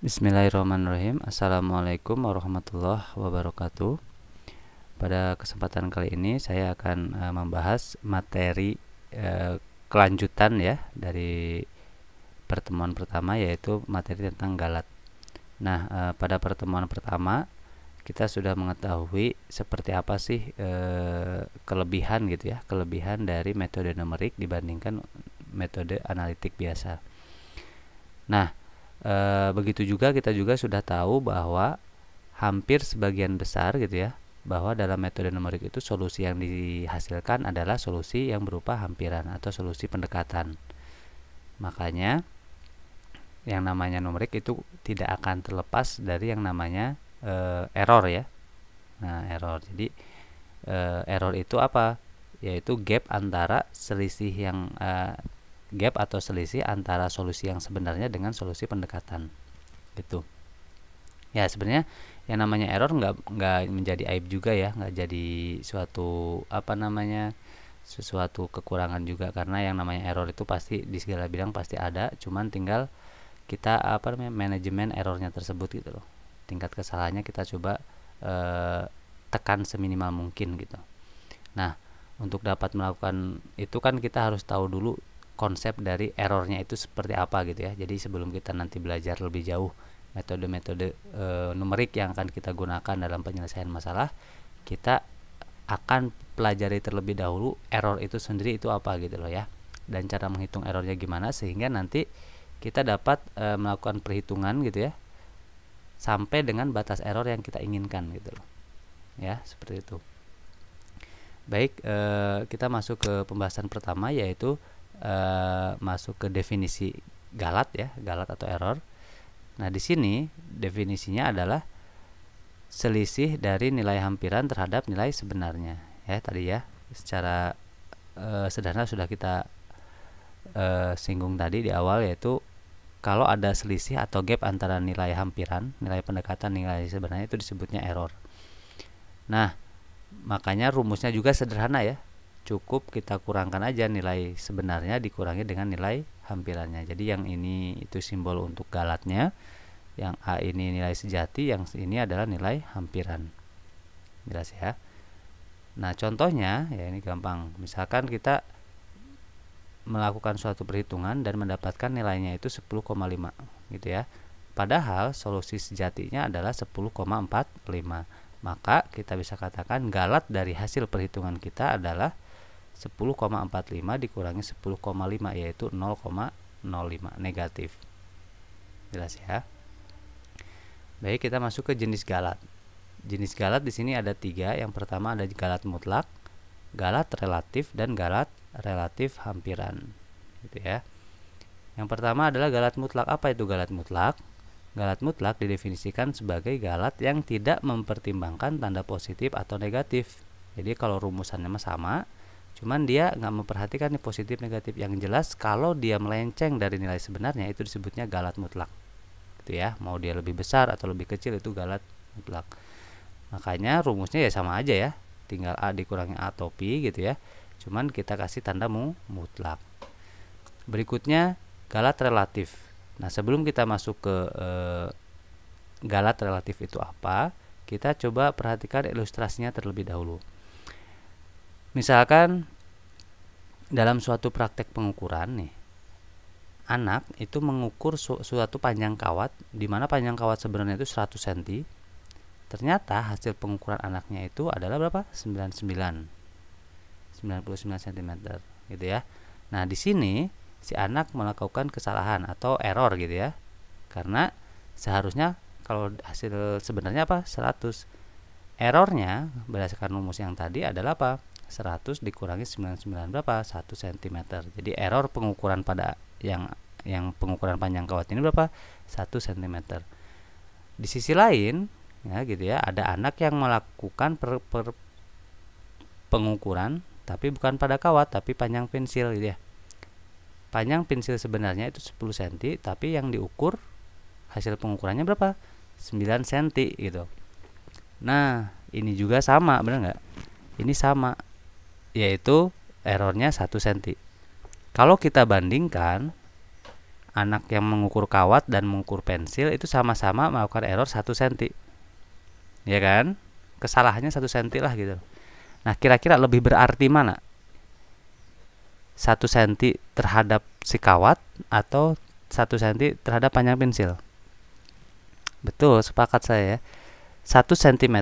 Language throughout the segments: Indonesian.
Bismillahirrahmanirrahim. Assalamualaikum warahmatullahi wabarakatuh. Pada kesempatan kali ini saya akan membahas materi kelanjutan ya dari pertemuan pertama, yaitu materi tentang galat. Nah, pada pertemuan pertama kita sudah mengetahui seperti apa sih kelebihan gitu ya, kelebihan dari metode numerik dibandingkan metode analitik biasa. Nah, begitu juga kita juga sudah tahu bahwa hampir sebagian besar gitu ya, bahwa dalam metode numerik itu solusi yang dihasilkan adalah solusi yang berupa hampiran atau solusi pendekatan. Makanya yang namanya numerik itu tidak akan terlepas dari yang namanya error ya. Nah, error. Jadi error itu apa? Yaitu gap antara selisih yang gap atau selisih antara solusi yang sebenarnya dengan solusi pendekatan gitu ya. Sebenarnya yang namanya error nggak menjadi aib juga ya, nggak jadi suatu sesuatu kekurangan juga, karena yang namanya error itu pasti di segala bidang pasti ada, cuman tinggal kita manajemen errornya tersebut gitu loh. Tingkat kesalahannya kita coba tekan seminimal mungkin gitu. Nah, untuk dapat melakukan itu kan kita harus tahu dulu konsep dari errornya itu seperti apa gitu ya. Jadi sebelum kita nanti belajar lebih jauh metode-metode numerik yang akan kita gunakan dalam penyelesaian masalah, kita akan pelajari terlebih dahulu error itu sendiri itu apa gitu loh ya, dan cara menghitung errornya gimana, sehingga nanti kita dapat melakukan perhitungan gitu ya sampai dengan batas error yang kita inginkan gitu loh ya, seperti itu. Baik, kita masuk ke pembahasan pertama, yaitu masuk ke definisi galat ya, galat atau error. Nah, di sini definisinya adalah selisih dari nilai hampiran terhadap nilai sebenarnya ya. Tadi ya secara sederhana sudah kita singgung tadi di awal, yaitu kalau ada selisih atau gap antara nilai hampiran, nilai pendekatan, nilai sebenarnya, itu disebutnya error. Nah, makanya rumusnya juga sederhana ya. Cukup kita kurangkan aja nilai sebenarnya dikurangi dengan nilai hampirannya. Jadi yang ini itu simbol untuk galatnya, yang A ini nilai sejati, yang ini adalah nilai hampiran. Jelas ya. Nah, contohnya ya ini gampang. Misalkan kita melakukan suatu perhitungan dan mendapatkan nilainya itu 10,5 gitu ya. Padahal solusi sejatinya adalah 10,45. Maka kita bisa katakan galat dari hasil perhitungan kita adalah 10,45 dikurangi 10,5, yaitu 0,05 negatif. Jelas ya. Baik, kita masuk ke jenis galat. Jenis galat di sini ada 3. Yang pertama ada galat mutlak, galat relatif, dan galat relatif hampiran. Gitu ya. Yang pertama adalah galat mutlak. Apa itu galat mutlak? Galat mutlak didefinisikan sebagai galat yang tidak mempertimbangkan tanda positif atau negatif. Jadi kalau rumusannya sama, cuman dia nggak memperhatikan nih positif negatif. Yang jelas kalau dia melenceng dari nilai sebenarnya itu disebutnya galat mutlak. Gitu ya. Mau dia lebih besar atau lebih kecil itu galat mutlak. Makanya rumusnya ya sama aja ya. Tinggal A dikurangi A atau P gitu ya. Cuman kita kasih tanda mutlak. Berikutnya galat relatif. Nah, sebelum kita masuk ke galat relatif itu apa, kita coba perhatikan ilustrasinya terlebih dahulu. Misalkan dalam suatu praktek pengukuran nih, anak itu mengukur suatu panjang kawat, di mana panjang kawat sebenarnya itu 100 cm. Ternyata hasil pengukuran anaknya itu adalah berapa? 99 cm gitu ya. Nah, di sini si anak melakukan kesalahan atau error gitu ya. Karena seharusnya kalau hasil sebenarnya apa? 100. Errornya berdasarkan rumus yang tadi adalah apa? 100 dikurangi 99 berapa? 1 cm. Jadi error pengukuran pada yang pengukuran panjang kawat ini berapa? 1 cm. Di sisi lain ya gitu ya, ada anak yang melakukan pengukuran tapi bukan pada kawat tapi panjang pensil gitu ya. Panjang pensil sebenarnya itu 10 cm, tapi yang diukur hasil pengukurannya berapa? 9 cm gitu. Nah, ini juga sama, benar nggak? Ini sama, yaitu errornya 1 cm. Kalau kita bandingkan anak yang mengukur kawat dan mengukur pensil itu sama-sama melakukan error 1 cm. Ya kan? Kesalahannya 1 cm lah gitu. Nah, kira-kira lebih berarti mana? 1 cm terhadap si kawat atau 1 cm terhadap panjang pensil? Betul, sepakat saya ya. 1 cm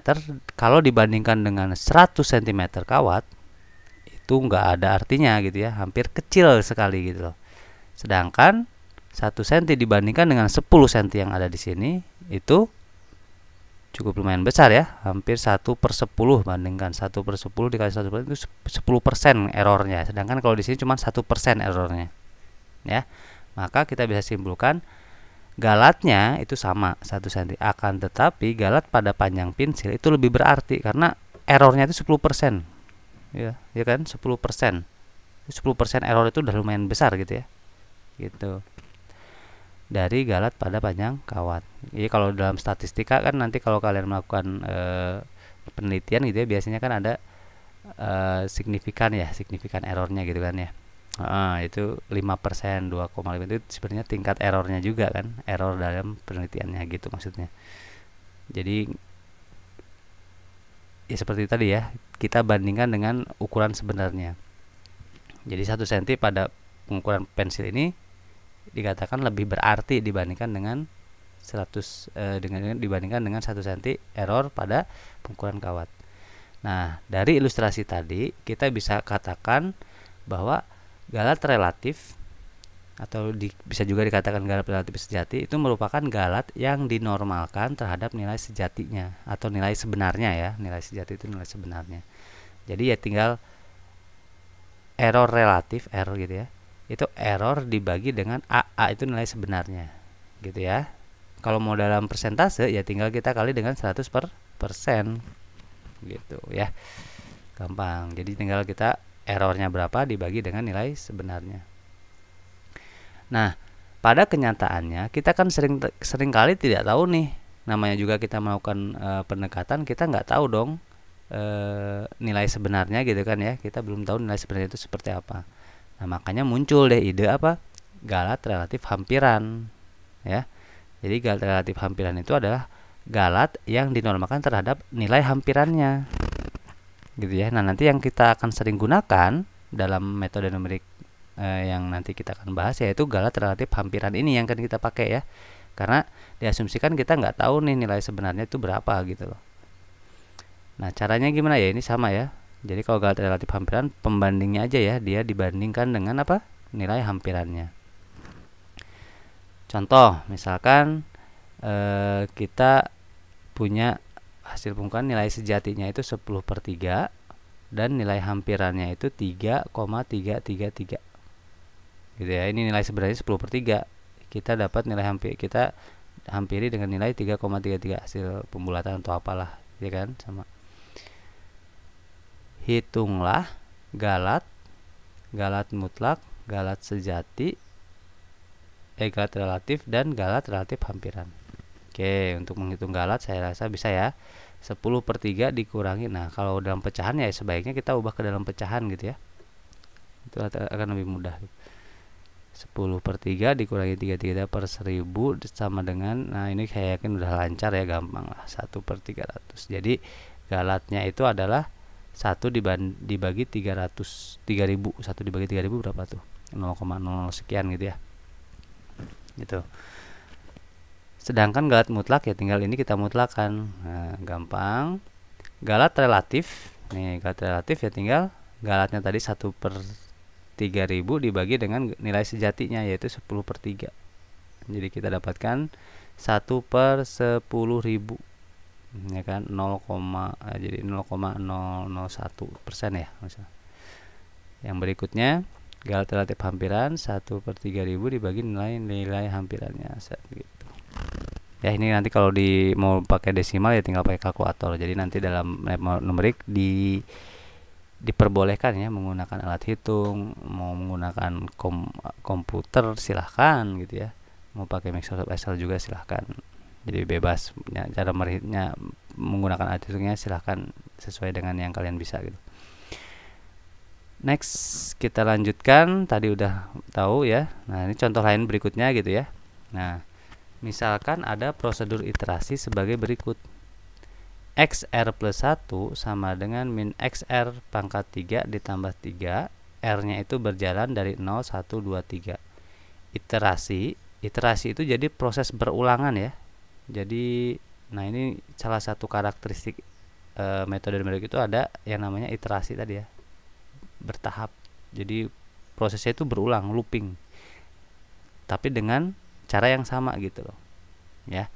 kalau dibandingkan dengan 100 cm kawat itu nggak ada artinya gitu ya, hampir kecil sekali gitu loh. Sedangkan 1 cm dibandingkan dengan 10 cm yang ada di sini itu cukup lumayan besar ya, hampir 1/10. Bandingkan 1/10 dikali 1% itu 10% errornya, sedangkan kalau di sini cuma 1% errornya ya. Maka kita bisa simpulkan galatnya itu sama 1 cm, akan tetapi galat pada panjang pensil itu lebih berarti karena errornya itu 10% ya, ya kan, 10%. 10% error itu udah lumayan besar gitu ya, gitu, dari galat pada panjang kawat. Jadi kalau dalam statistika kan nanti kalau kalian melakukan penelitian gitu ya, biasanya kan ada signifikan ya, signifikan errornya gitu kan ya. Itu 5%, 2,5 itu sebenarnya tingkat errornya juga kan, error dalam penelitiannya gitu maksudnya. Jadi ya seperti tadi ya, kita bandingkan dengan ukuran sebenarnya. Jadi 1 cm pada pengukuran pensil ini dikatakan lebih berarti dibandingkan dengan 100 dibandingkan dengan 1 cm error pada pengukuran kawat. Nah, dari ilustrasi tadi kita bisa katakan bahwa galat relatif atau bisa juga dikatakan galat relatif sejati itu merupakan galat yang dinormalkan terhadap nilai sejatinya atau nilai sebenarnya ya. Nilai sejati itu nilai sebenarnya. Jadi ya tinggal error relatif, error gitu ya. Itu error dibagi dengan AA itu nilai sebenarnya. Gitu ya. Kalau mau dalam persentase ya tinggal kita kali dengan 100%. Gitu ya. Gampang. Jadi tinggal kita errornya berapa dibagi dengan nilai sebenarnya. Nah, pada kenyataannya kita kan sering kali tidak tahu nih, namanya juga kita melakukan pendekatan, kita nggak tahu dong nilai sebenarnya gitu kan ya, kita belum tahu nilai sebenarnya itu seperti apa. Nah, makanya muncul deh ide apa, galat relatif hampiran ya. Jadi galat relatif hampiran itu adalah galat yang dinormalkan terhadap nilai hampirannya gitu ya. Nah, nanti yang kita akan sering gunakan dalam metode numerik yang nanti kita akan bahas yaitu galat relatif hampiran ini yang akan kita pakai ya, karena diasumsikan kita nggak tahu nih nilai sebenarnya itu berapa gitu loh. Nah, caranya gimana ya, ini sama ya. Jadi kalau galat relatif hampiran pembandingnya aja ya, dia dibandingkan dengan apa, nilai hampirannya. Contoh misalkan kita punya hasil pengukuran nilai sejatinya itu 10/3 dan nilai hampirannya itu 3,333 gitu ya. Ini nilai sebenarnya 10/3, kita dapat nilai kita hampiri dengan nilai 3,33 hasil pembulatan atau apalah ya kan, sama. Hitunglah galat mutlak, galat sejati, galat relatif dan galat relatif hampiran. Oke, untuk menghitung galat saya rasa bisa ya. 10/3 dikurangi. Nah, kalau dalam pecahan ya sebaiknya kita ubah ke dalam pecahan gitu ya. Itu akan lebih mudah. 10/3 dikurangi 33/1000 sama dengan, nah ini saya yakin udah lancar ya, gampang lah, 1/300. Jadi galatnya itu adalah 1 dibagi 300, 3000. 1 dibagi 3000 berapa tuh? 0,00 sekian gitu ya. Gitu. Sedangkan galat mutlak ya tinggal ini kita mutlakkan. Nah, gampang. Galat relatif. Nih, galat relatif ya tinggal galatnya tadi 1/3000 dibagi dengan nilai sejatinya yaitu 10/3. Jadi kita dapatkan 1/10.000 ya kan, jadi 0,001% ya misalnya. Yang berikutnya galat relatif hampiran 1/3000 dibagi nilai hampirannya gitu. Ya, ini nanti kalau mau pakai desimal ya tinggal pakai kalkulator. Jadi nanti dalam numerik diperbolehkan ya menggunakan alat hitung, mau menggunakan komputer silahkan gitu ya, mau pakai Microsoft Excel juga silahkan. Jadi bebas ya, cara menggunakan alat hitungnya silahkan sesuai dengan yang kalian bisa gitu. Next, kita lanjutkan. Tadi udah tahu ya. Nah, ini contoh lain berikutnya gitu ya. Nah, misalkan ada prosedur iterasi sebagai berikut. XR plus 1 sama dengan min XR pangkat 3 ditambah 3. R-nya itu berjalan dari 0, 1, 2, 3. Iterasi itu jadi proses berulangan ya. Jadi, nah ini salah satu karakteristik metode numerik itu ada yang namanya iterasi tadi ya, bertahap. Jadi prosesnya itu berulang, looping, tapi dengan cara yang sama gitu loh ya.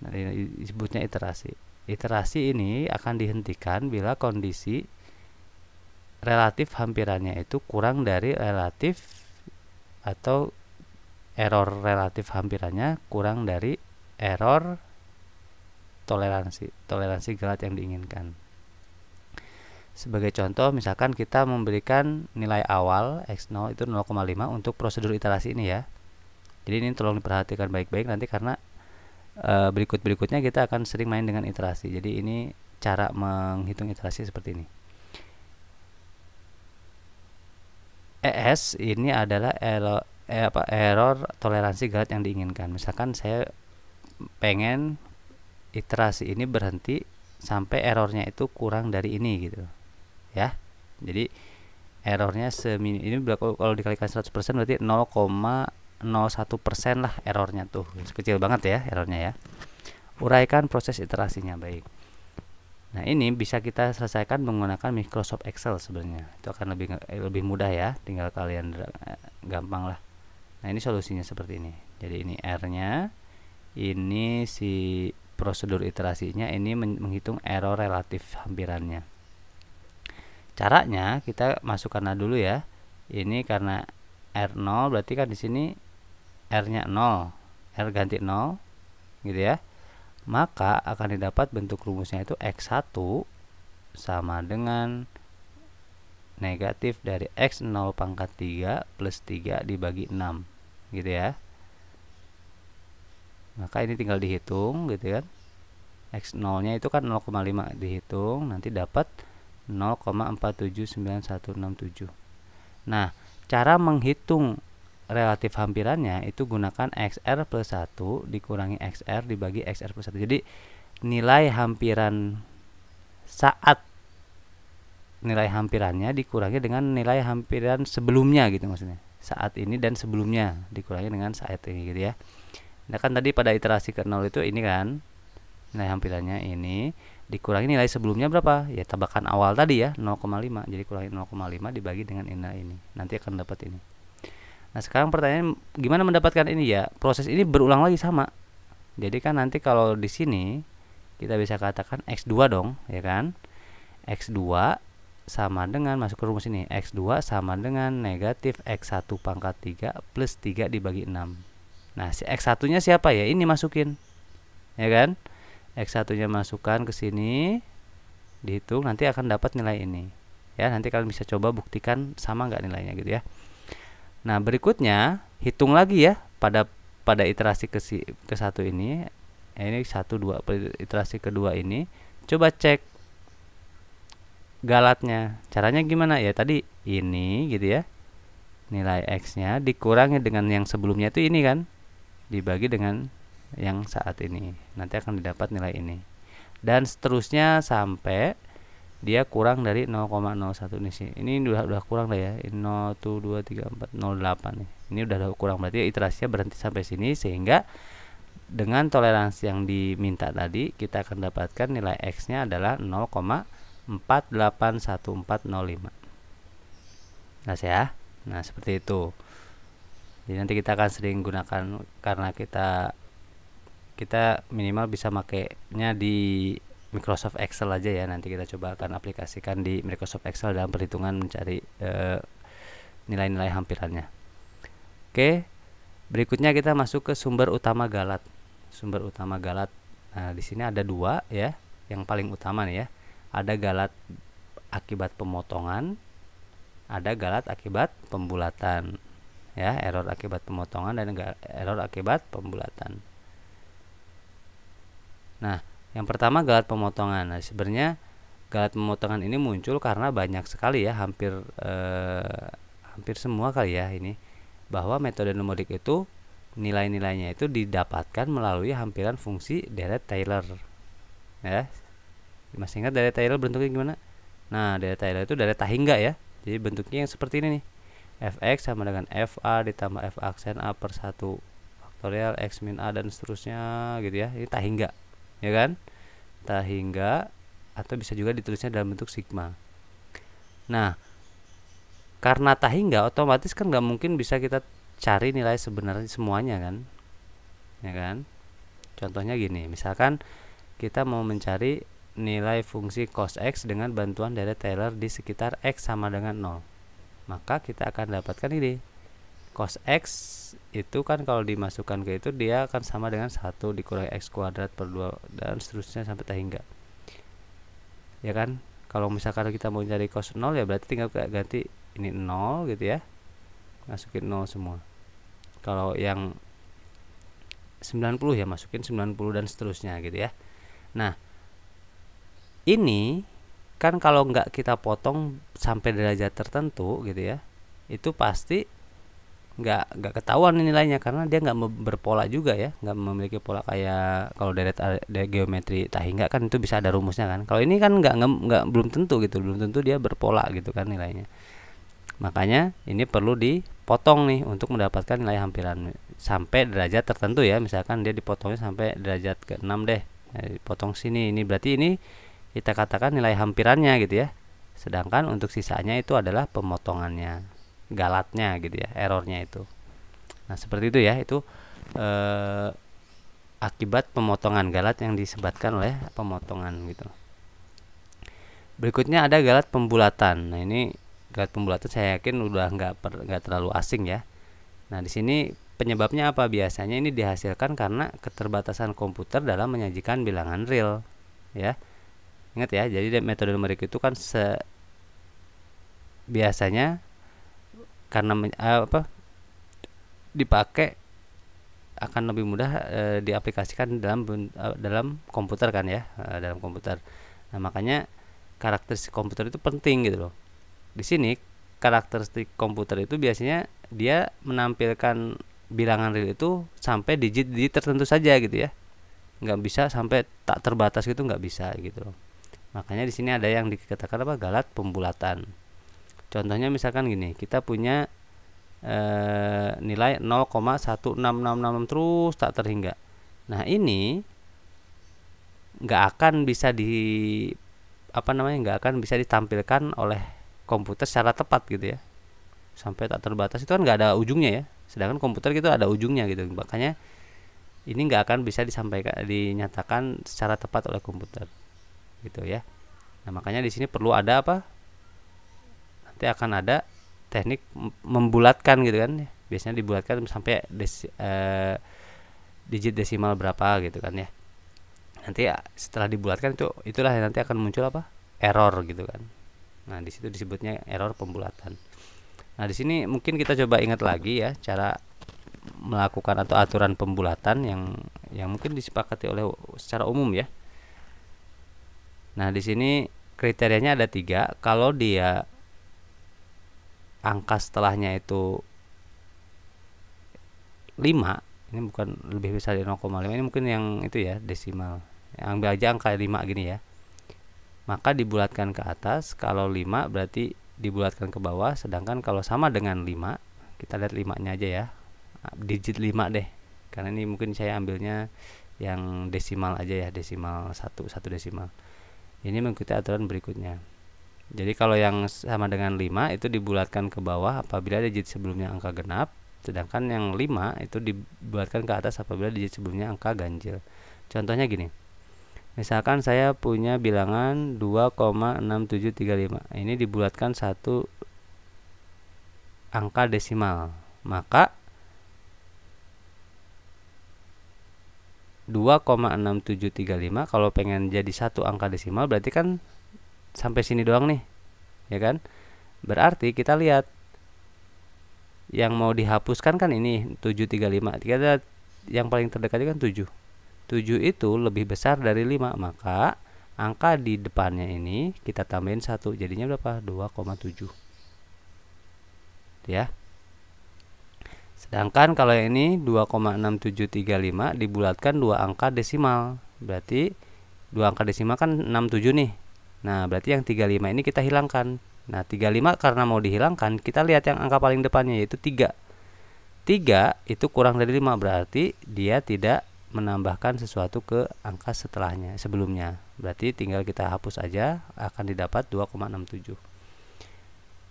Nah, ini disebutnya iterasi. Iterasi ini akan dihentikan bila kondisi relatif hampirannya itu kurang dari relatif, atau error relatif hampirannya kurang dari error toleransi galat yang diinginkan. Sebagai contoh, misalkan kita memberikan nilai awal x0 itu 0,5 untuk prosedur iterasi ini ya. Jadi ini tolong diperhatikan baik-baik nanti, karena berikut-berikutnya kita akan sering main dengan iterasi. Jadi ini cara menghitung iterasi seperti ini. ES ini adalah error toleransi galat yang diinginkan. Misalkan saya pengen iterasi ini berhenti sampai errornya itu kurang dari ini gitu ya. Jadi errornya ini kalau dikalikan 100% berarti 0,01% lah errornya tuh, kecil banget ya errornya ya. Uraikan proses iterasinya. Baik, nah ini bisa kita selesaikan menggunakan Microsoft Excel. Sebenarnya itu akan lebih mudah ya, tinggal kalian gampang lah. Nah ini solusinya seperti ini. Jadi ini R nya, ini si prosedur iterasinya, ini menghitung error relatif hampirannya. Caranya kita masukkan dulu ya. Ini karena R0 berarti kan di sini R-nya 0, R ganti 0 gitu ya. Maka akan didapat bentuk rumusnya itu X1 sama dengan negatif dari X0 pangkat 3 plus 3 dibagi 6 gitu ya. Maka ini tinggal dihitung gitu kan. X0 nya itu kan 0,5, dihitung nanti dapat 0,479167. Nah, cara menghitung relatif hampirannya itu gunakan XR plus 1 dikurangi XR dibagi XR plus 1. Jadi nilai hampiran saat nilai hampirannya dikurangi dengan nilai hampiran sebelumnya gitu, maksudnya saat ini dan sebelumnya dikurangi dengan saat ini gitu ya. Nah kan tadi pada iterasi ke 0 itu ini kan nilai hampirannya ini dikurangi nilai sebelumnya berapa ya, tebakan awal tadi ya 0,5. Jadi kurangi 0,5 dibagi dengan nilai ini, nanti akan dapat ini. Nah sekarang pertanyaan, gimana mendapatkan ini ya? Proses ini berulang lagi sama. Jadi kan nanti kalau di sini kita bisa katakan X2 dong ya kan. X2 sama dengan, masuk ke rumus ini, X2 sama dengan negatif X1 pangkat 3 plus 3 dibagi 6. Nah si X1 nya siapa ya, ini masukin ya kan. X1 nya masukkan ke sini, dihitung, nanti akan dapat nilai ini ya. Nanti kalian bisa coba buktikan sama nggak nilainya gitu ya. Nah berikutnya hitung lagi ya pada iterasi ke satu ini. Ini 1, 2, iterasi kedua ini coba cek galatnya. Caranya gimana ya, tadi ini gitu ya, nilai X nya dikurangi dengan yang sebelumnya itu ini kan, dibagi dengan yang saat ini, nanti akan didapat nilai ini, dan seterusnya sampai dia kurang dari 0,01 ini sih. Ini udah kurang lah ya, 0, 2, 3, 4, 0,8 nih. Ini udah kurang, berarti iterasinya berhenti sampai sini, sehingga dengan toleransi yang diminta tadi kita akan dapatkan nilai X nya adalah 0,481405. Nah ya, nah seperti itu. Jadi nanti kita akan sering gunakan, karena kita minimal bisa makainya di Microsoft Excel aja ya. Nanti kita coba akan aplikasikan di Microsoft Excel dalam perhitungan mencari nilai-nilai hampirannya. Oke, berikutnya kita masuk ke sumber utama galat. Sumber utama galat. Nah, di sini ada dua ya. Yang paling utama nih ya. Ada galat akibat pemotongan, ada galat akibat pembulatan. Ya, error akibat pemotongan dan error akibat pembulatan. Nah, yang pertama galat pemotongan. Nah, sebenarnya galat pemotongan ini muncul karena banyak sekali ya, hampir semua kali ya ini, bahwa metode numerik itu nilai-nilainya itu didapatkan melalui hampiran fungsi deret Taylor ya. Masih ingat deret Taylor bentuknya gimana? Nah, deret Taylor itu deret tahingga ya, jadi bentuknya yang seperti ini nih, fx sama dengan fa ditambah f aksen a per 1 faktorial x min a dan seterusnya gitu ya. Ini tahingga ya kan, tahingga, atau bisa juga ditulisnya dalam bentuk sigma. Nah, karena tahingga otomatis kan nggak mungkin bisa kita cari nilai sebenarnya semuanya kan, ya kan. Contohnya gini, misalkan kita mau mencari nilai fungsi cos x dengan bantuan deret Taylor di sekitar x sama dengan 0, maka kita akan dapatkan ini, cos x itu kan kalau dimasukkan ke itu dia akan sama dengan 1 dikurangi x kuadrat per 2 dan seterusnya sampai tahingga ya kan. Kalau misalkan kita mau cari cos 0 ya berarti tinggal ganti ini 0 gitu ya, masukin 0 semua. Kalau yang 90 ya masukin 90 dan seterusnya gitu ya. Nah, ini kan kalau nggak kita potong sampai derajat tertentu gitu ya, itu pasti nggak ketahuan nilainya karena dia nggak berpola juga ya, nggak memiliki pola kayak kalau deret geometri tahingga kan itu bisa ada rumusnya kan. Kalau ini kan nggak belum tentu gitu, belum tentu dia berpola gitu kan nilainya. Makanya ini perlu dipotong nih untuk mendapatkan nilai hampiran sampai derajat tertentu ya. Misalkan dia dipotongnya sampai derajat ke-6 deh. Nah, dipotong sini, ini berarti ini kita katakan nilai hampirannya gitu ya. Sedangkan untuk sisanya itu adalah pemotongannya, galatnya gitu ya, errornya itu. Nah, seperti itu ya, itu akibat pemotongan galat yang disebabkan oleh pemotongan gitu. Berikutnya ada galat pembulatan. Nah, ini galat pembulatan saya yakin udah nggak terlalu asing ya. Nah, di sini penyebabnya apa? Biasanya ini dihasilkan karena keterbatasan komputer dalam menyajikan bilangan real ya. Ingat ya, jadi metode numerik itu kan biasanya karena dipakai akan lebih mudah diaplikasikan dalam komputer kan ya, dalam komputer. Nah, makanya karakteristik komputer itu penting gitu loh. Di sini karakteristik komputer itu biasanya dia menampilkan bilangan real itu sampai digit-digit tertentu saja gitu ya, nggak bisa sampai tak terbatas gitu, nggak bisa gitu loh. Makanya di sini ada yang dikatakan apa, galat pembulatan. Contohnya misalkan gini, kita punya nilai 0,16666 terus tak terhingga. Nah, ini nggak akan bisa nggak akan bisa ditampilkan oleh komputer secara tepat gitu ya, sampai tak terbatas itu kan nggak ada ujungnya ya, sedangkan komputer gitu ada ujungnya gitu. Makanya ini nggak akan bisa dinyatakan secara tepat oleh komputer gitu ya. Nah, makanya di sini perlu ada apa, nanti akan ada teknik membulatkan gitu kan, biasanya dibulatkan sampai digit desimal berapa gitu kan ya. Nanti ya, setelah dibulatkan itulah yang nanti akan muncul apa, error gitu kan. Nah, di situ disebutnya error pembulatan. Nah, di sini mungkin kita coba ingat lagi ya cara melakukan atau aturan pembulatan yang mungkin disepakati oleh secara umum ya. Nah, di sini kriterianya ada 3. Kalau dia angka setelahnya itu 5, ini bukan lebih besar dari 0,5, ini mungkin yang itu ya, desimal. Ambil aja angka 5 gini ya. Maka dibulatkan ke atas. Kalau 5 berarti dibulatkan ke bawah, sedangkan kalau sama dengan 5, kita lihat 5-nya aja ya. Digit 5 deh. Karena ini mungkin saya ambilnya yang desimal aja ya, desimal 1 desimal. Ini mengikuti aturan berikutnya. Jadi kalau yang sama dengan 5 itu dibulatkan ke bawah apabila digit sebelumnya angka genap, sedangkan yang 5 itu dibulatkan ke atas apabila digit sebelumnya angka ganjil. Contohnya gini. Misalkan saya punya bilangan 2,6735. Ini dibulatkan 1 angka desimal. Maka 2,6735 kalau pengen jadi 1 angka desimal berarti kan sampai sini doang nih, ya kan? Berarti kita lihat yang mau dihapuskan kan ini 735. Yang paling terdekat kan 7. 7 itu lebih besar dari 5, maka angka di depannya ini kita tambahin 1, jadinya berapa? 2,7 ya. Sedangkan kalau yang ini 2,6735 dibulatkan 2 angka desimal, berarti 2 angka desimal kan 67 nih. Nah berarti yang 35 ini kita hilangkan. Nah 35 karena mau dihilangkan, kita lihat yang angka paling depannya yaitu 3. 3 itu kurang dari 5, berarti dia tidak menambahkan sesuatu ke angka setelahnya, sebelumnya. Berarti tinggal kita hapus aja, akan didapat 2,67.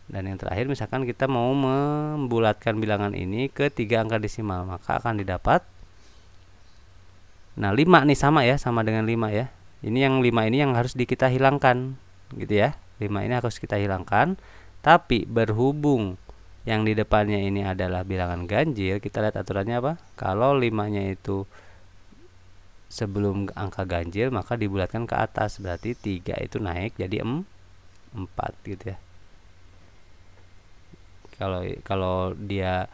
Dan yang terakhir misalkan kita mau membulatkan bilangan ini ke 3 angka desimal, maka akan didapat, nah 5 nih sama ya, sama dengan 5 ya. Ini yang 5 ini yang harus kita hilangkan gitu ya. 5 ini harus kita hilangkan. Tapi berhubung yang di depannya ini adalah bilangan ganjil, kita lihat aturannya apa? Kalau 5-nya itu sebelum angka ganjil maka dibulatkan ke atas, berarti 3 itu naik jadi 4 gitu ya. Kalau dia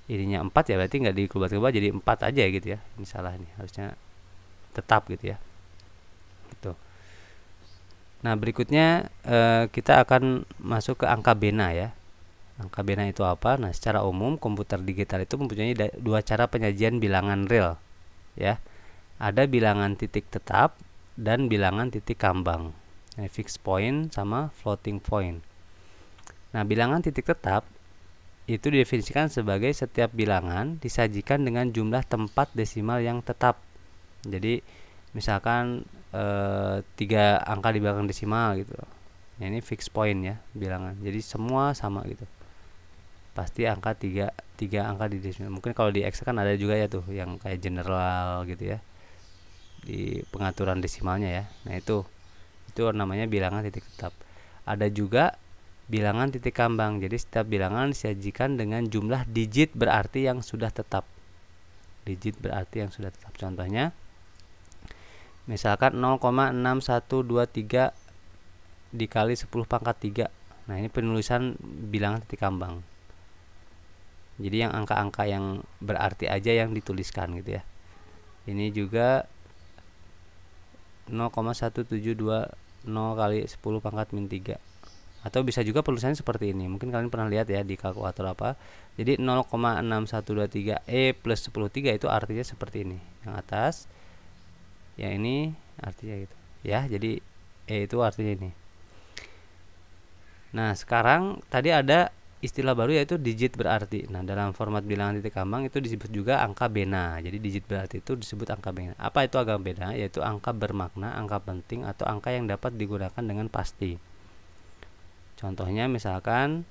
ininya 4 ya berarti nggak dikeluar jadi 4 aja gitu ya. Ini salah nih, harusnya tetap gitu ya. Gitu. Nah berikutnya kita akan masuk ke angka bena ya. Angka bena itu apa? Nah secara umum komputer digital itu mempunyai dua cara penyajian bilangan real ya. Ada bilangan titik tetap dan bilangan titik kambang, fixed point sama floating point. Nah bilangan titik tetap itu didefinisikan sebagai setiap bilangan disajikan dengan jumlah tempat desimal yang tetap. Jadi misalkan 3 angka di belakang desimal gitu. Nah, ini fixed point ya bilangan. Jadi semua sama gitu. Pasti angka 3 angka di desimal. Mungkin kalau di Excel kan ada juga ya tuh yang kayak general gitu ya. Di pengaturan desimalnya ya. Nah, itu namanya bilangan titik tetap. Ada juga bilangan titik kambang. Jadi setiap bilangan disajikan dengan jumlah digit berarti yang sudah tetap. Digit berarti yang sudah tetap. Contohnya misalkan 0,6123 dikali 10 pangkat 3. Nah, ini penulisan bilangan titik kambang. Jadi yang angka-angka yang berarti aja yang dituliskan gitu ya. Ini juga 0,1720 kali 10 pangkat min 3. Atau bisa juga penulisannya seperti ini. Mungkin kalian pernah lihat ya di kalkulator apa. Jadi 0,6123 plus 103 itu artinya seperti ini. Yang atas, yang ini artinya gitu. Ya, jadi itu artinya ini. Nah, sekarang tadi ada istilah baru yaitu digit berarti. Nah, dalam format bilangan titik kambang itu disebut juga angka bena. Jadi digit berarti itu disebut angka bena. Apa itu angka bena? Yaitu angka bermakna, angka penting, atau angka yang dapat digunakan dengan pasti. Contohnya misalkan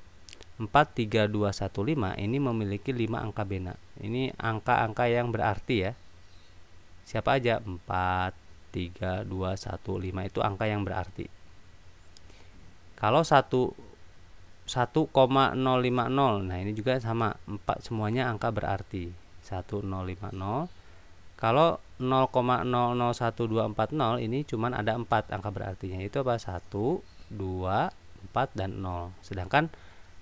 43215 ini memiliki 5 angka bena. Ini angka-angka yang berarti ya. Siapa aja? 4, 3, 2, 1, 5 itu angka yang berarti. Kalau 1,050, nah ini juga sama, 4 semuanya angka berarti. 1050. Kalau 0,001240 ini cuman ada 4 angka berartinya. Itu apa? 1, 2, 4 dan 0. Sedangkan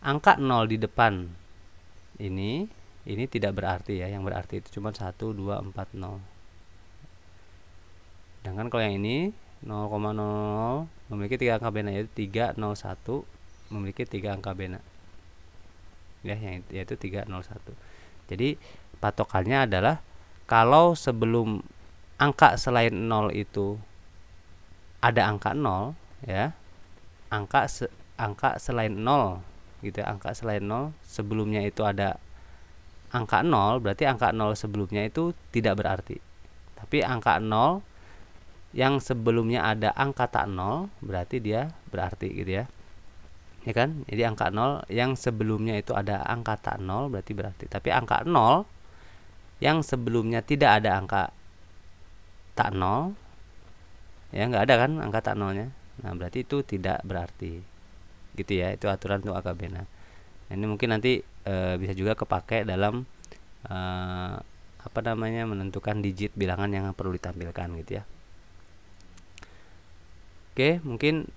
angka 0 di depan ini tidak berarti ya. Yang berarti itu cuma 1, 2, 4, 0. Sedangkan kalau yang ini 0,00 memiliki 3 angka bena yaitu 301 memiliki 3 angka bena. Ya, yaitu 301. Jadi patokannya adalah kalau sebelum angka selain 0 itu ada angka 0 ya. Angka selain 0 gitu ya, angka selain 0 sebelumnya itu ada angka 0, berarti angka 0 sebelumnya itu tidak berarti. Tapi angka 0 yang sebelumnya ada angka tak 0 berarti dia berarti gitu ya. Ya kan? Jadi angka 0 yang sebelumnya itu ada angka tak 0 berarti berarti. Tapi angka 0 yang sebelumnya tidak ada angka tak 0 ya, nggak ada kan angka tak 0-nya. Nah, berarti itu tidak berarti. Gitu ya, itu aturan untuk angka bena. Nah, ini mungkin nanti bisa juga kepake dalam menentukan digit bilangan yang perlu ditampilkan gitu ya. Oke, mungkin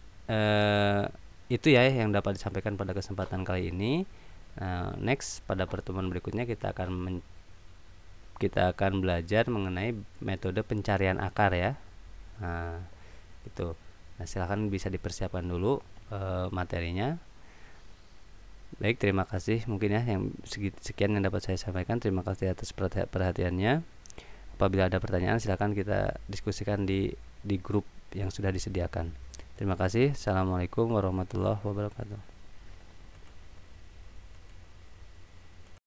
itu ya yang dapat disampaikan pada kesempatan kali ini. Nah, next pada pertemuan berikutnya kita akan belajar mengenai metode pencarian akar ya. Nah, itu. Nah, silahkan bisa dipersiapkan dulu materinya. Baik, terima kasih mungkin ya, yang sekian yang dapat saya sampaikan. Terima kasih atas perhatiannya. Apabila ada pertanyaan, silahkan kita diskusikan di grup yang sudah disediakan. Terima kasih. Assalamualaikum warahmatullahi wabarakatuh.